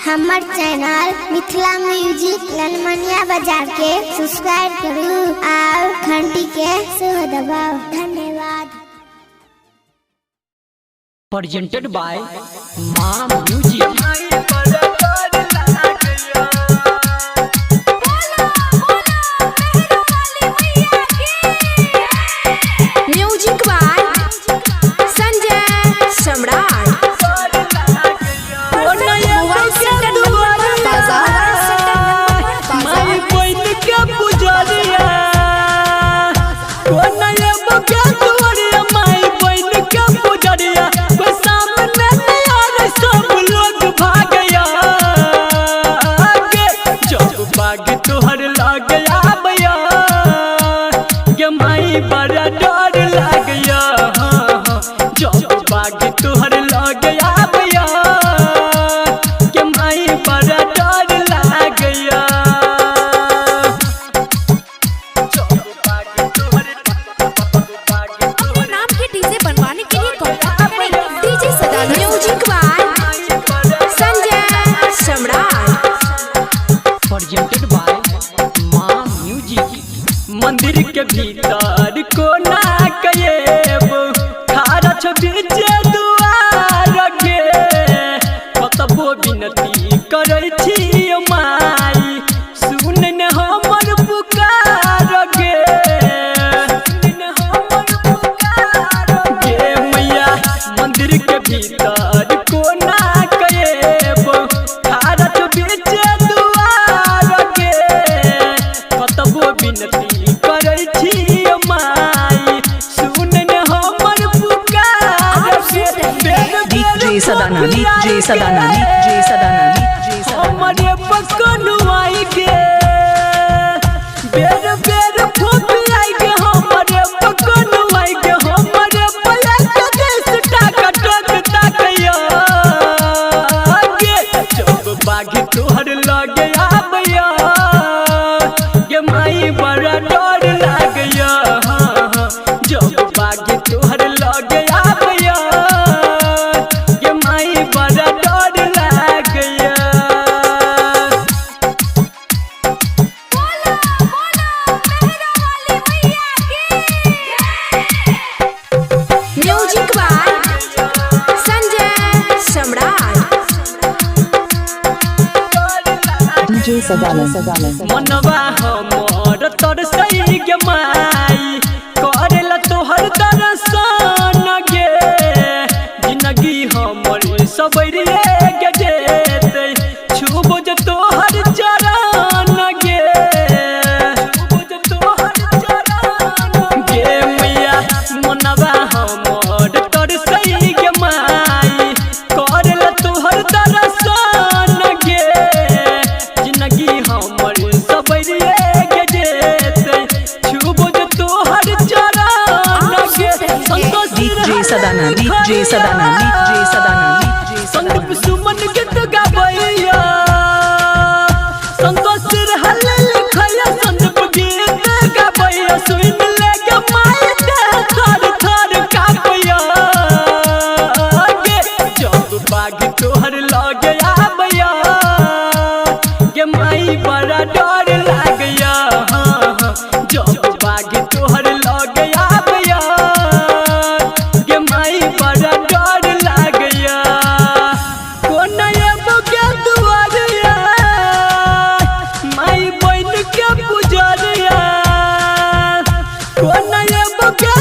हमर channel Mithila music ललमनिया बाजार के सब्सक्राइब करू और घंटी के सेहो दबाओ। धन्यवाद। Presented by मां म्यूजिक। म्यूजिक बाय संजय सम्राट। तोहर लग आबैया गे माई बड़ा डर लागैया जब बाग तोहर लग आबैया गे माई बड़ा डर लागैया। अपने नाम के डीजे बनवाने के लिए कॉन्टैक्ट करें DJ Sadanand. Music by Sanjay Samrat. Presented by Maa music. मंदिर के भीतर कोना कएबो खारा छबीच दुआर गे कतबो विनती करै छी माई सुन ने हमर पुकार गे गे मैया। मंदिर के भीतर कोना कएबो खारा छबीच विनती करै छी माई सुन ने हमर पुकार। DJ Sadanand DJ Sadanand DJ Sadanand हमरे पकनुआई गे बेर बेर फूट आई गे हमरे पकनुआई गे हमरे पलक देश टाका टक ताकैया गे जब बाग तोहर लगे आबैया गे माई बड़ा डर लागैया जब बाग तोहर लगे आबैया गे माई बड़ा डर लागैया। Music by Sanjay Samrat. DJ Sadanand मनवा हमर तरसई गे माई करेला तोहर दर्शन गे जिंदगी हमर सबरिए गे जेतै छुबो जे तोहर चरण गे छुबो जे तोहर चरण गे मैया। मनवा हमर तरसई गे माई करेला तोहर दर्शन गे जिंदगी हमर सबरिए गे जेतै छुबो जे तोहर चरण गे। DJ Sadanand DJ Sadanand DJ Sadanand Sandeep Suman गीत गाबैया संतोष रहल लिखैया संदीप गीत गाबैया सुन ले गे माई दे थर थर काबैया गे जब बाग तोहर लगे आबैया गे माई बड़ा डर लागैया जब बाग तोहर लगे आबैया गे माई बड़ा डर लागैया। कोना एबो के दुआरिया माई बन के पुजरिया कोना एबो के